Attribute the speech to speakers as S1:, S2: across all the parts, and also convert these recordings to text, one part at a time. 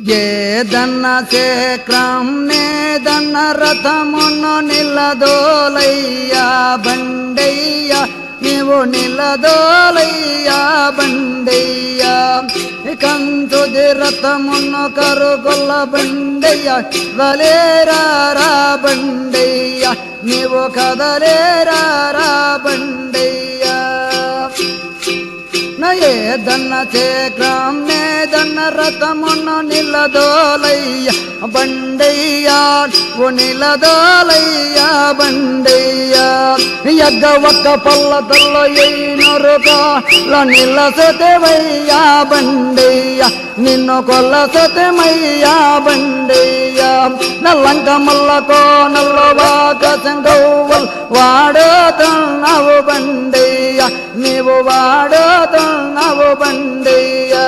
S1: ఏదన్న శేఖరం నేదన్న రథమును నిలదోలయ్యా బండయ్యా నీవు నిలదోలయ్యా బండయ్యా కంతుది రథమును కరుగుల బండయ్యా వలేరారా బండయ్యా నీవు కదలేరారా బండయ్యా ఏదన్న శేఖరం నేదన్న రథమును నిలదోలయ్యా బండయ్యా ఓ నిలదోలయ్యా బండయ్యా ఎగ్గ ఒక్క పల్ల తల్ల ఎయినరుకాల నిలసతేవయ్యా బండయ్యా నిన్ను కొల్లసతేమయ్యా బండయ్యా నల్లంక మల్ల కోనల్ల వాకసంగవ్వల్ వాడుతున్నావు బండయ్యా నీవు వాడుతున్నావు బండయ్యా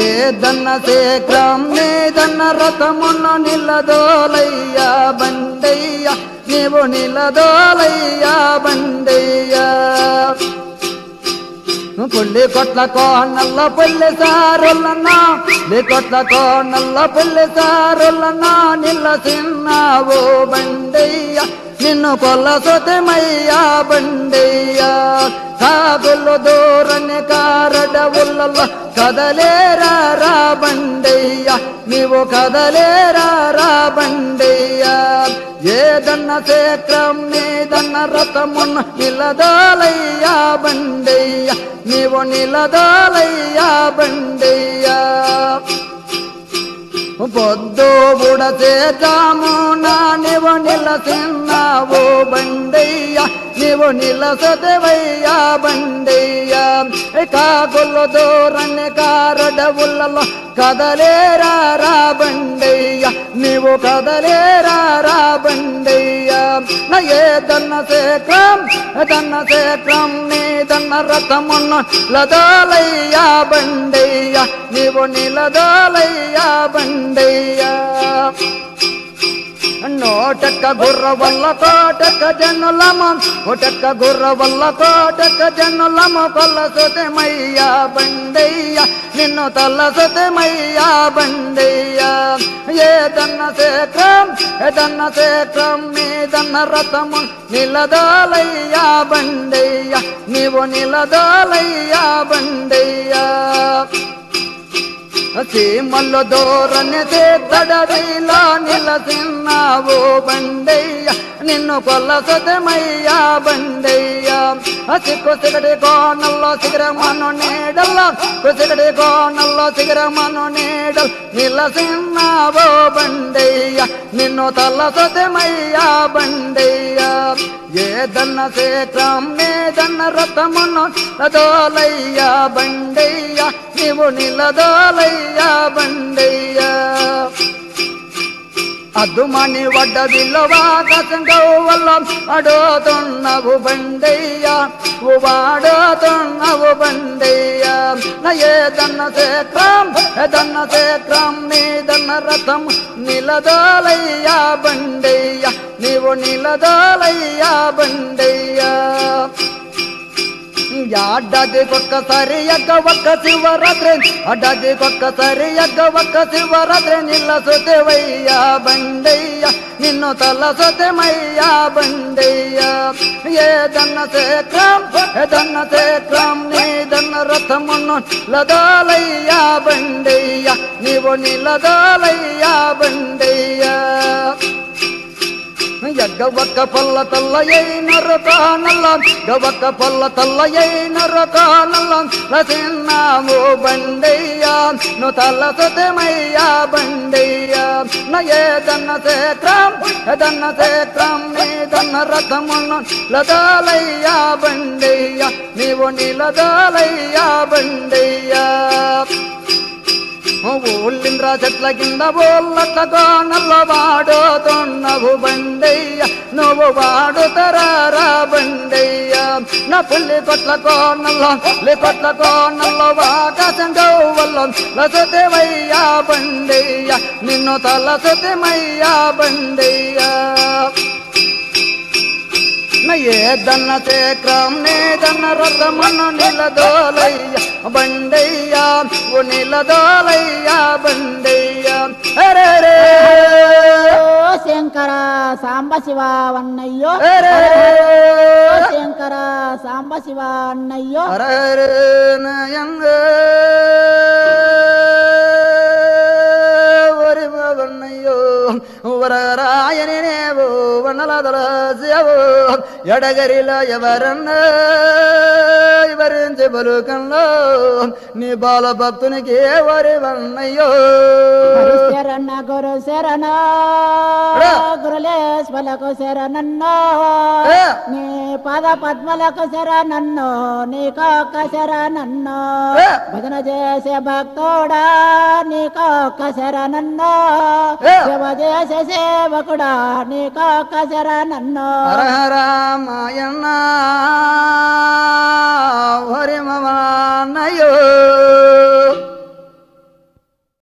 S1: ఏదన్న శేఖరం నేదన్న రథమును నిలదోలయ్యా బండయ్యా నీవు నిలదోలయ్యా బండయ్యా పుల్లి కొట్ల కోనల్ల పుల్లి సారులన్నా కొట్ల కోనల్ల పుల్లి సారులన్నా నిలసిన్నావు బండయ్యా నిన్ను కొల్లసొతమయ్యా బండయ్యా కాగులు దూరని కారడవులలో కదలేరారా బండయ్యా నీవు కదలేరారా బండయ్యా ఏదన్న శేఖరం నీదన్న రథమును నిలదోలయ్యా బండయ్యా నీవు నిలదోలయ్యా బండయ్యా పొద్దు బుడతే జామునా నీవు నిలసిన్నావు బండయ్యా నీవు నిలసదవయ్యా బండయ్యా కాగులు దూరని కారడవులలో కదలేరారా బండయ్యా నీవు కదలేరారా బండయ్యా ఏదన్న శేఖరం నీదన్న రథమును నిలదోలయ్యా బండయ్యా నీవు నిలదోలయ్యా బండయ్యా నోటక్క గుర్ర వల్ల కోటక్క జనులము కోటక్క గుర్ర వల్ల కోటక్క జనులము కొల్లసొతమయ్యా బండయ్యా నిన్ను తల్లసొతమయ్యా బండయ్యా ఏదన్న శేఖరం మీదన్న రథము నిలదోలయ్యా బండయ్యా నీవు నిలదోలయ్యా బండయ్యా సీమల్లో దూరని తడవిలో నిలసిన్నావు బండయ్యా నిన్ను కొల్లసొతమయ్యా బండయ్యా సిగడి కోనల్లో శిఖరమను నీడల్లో సిగడి కోనల్లో శిఖరమను నీడల్ నిలసిన్నావు బండయ్యా నిన్ను తల్లసొతమయ్యా బండయ్యా ఏదన్న శేఖరం నీదన్న రథమును నిలదోలయ్యా బండయ్యా నీవు నిలదోలయ్యా బండయ్యా అద్దుమణి వడ్డ విలువాకసంగవ్వల్ల అడుతున్నావు బండయ్యా వాడుతున్నావు బండయ్యా ఏదన్న శేఖరం నీదన్న రథం నిలదోలయ్యా బండయ్యా నీవు నిలదోలయ్యా బండయ్యా అడ్డాదికొక్కసారి ఎగ్గ ఒక్క శివరాత్రి అడ్డాదికొక్కసారి ఎగ్గ ఒక్క శివరాత్రి నిల్లసొతేవయ్యా బండయ్యా నిన్ను తల్లసొతమయ్యా బండయ్యా ఏదన్న శేఖరం నీదన్న రథమును నిలదోలయ్యా బండయ్యా నీవు నిలదోలయ్యా బండయ్యా గవ్వక్క పొల్ల తల్ల అయినరు కానల్ల గవ్వక్క పొల్ల తల్ల అయినరు కానల్ల లసిన్నావు బండయ్యా ను తల్లసొతమయ్యా బండయ్యా ఏదన్న శేఖరం నీదన్న రథమును నిలదోలయ్యా బండయ్యా నీవు నిలదోలయ్యా బండయ్యా ఊళ్ళింద్ర చెట్ల కింద ఊళ్ళట్ల కోనల్లో వాడుతున్నావు బండయ్యా నువ్వు వాడుతరారా బండయ్యా నా పుల్లి కొట్ల కోనల్లో వాకసంగవ్వల్ల లసతేవయ్యా బండయ్యా నిన్ను తల్లసతేమయ్యా బండయ్యా ఏదన్న చక్రం నేదన్న రథమను నిలదోలయ్య బండయ్య ఓ నిలదోలయ్య బండయ్య అరే రే
S2: శంకర సాంబ శివ అన్నయ్యో
S1: అరే
S2: శంకర సాంబ శివ అన్నయ్యో
S1: అరే నయంగ ఒరి వన్నయ్యో వరరాయని నేవో వనలదల సేవో ఎడగరిలో ఎవరన్నా వివరించి బలుకంలో నీ బాల భక్తునికి వరి వన్నయ్యో
S2: శరణ గురు శరణ గురులేశ్వలకు శరణన్నో నీ పద పద్మలకు శరణన్నో నీకొక్క శరణన్నో భజన చేసే భక్తుడా నీకొక్క శరణన్నో శివ చేసే సేవకుడా నీకొక్క శరణన్నో
S1: రామాయణ హరి మమన్నయ్యో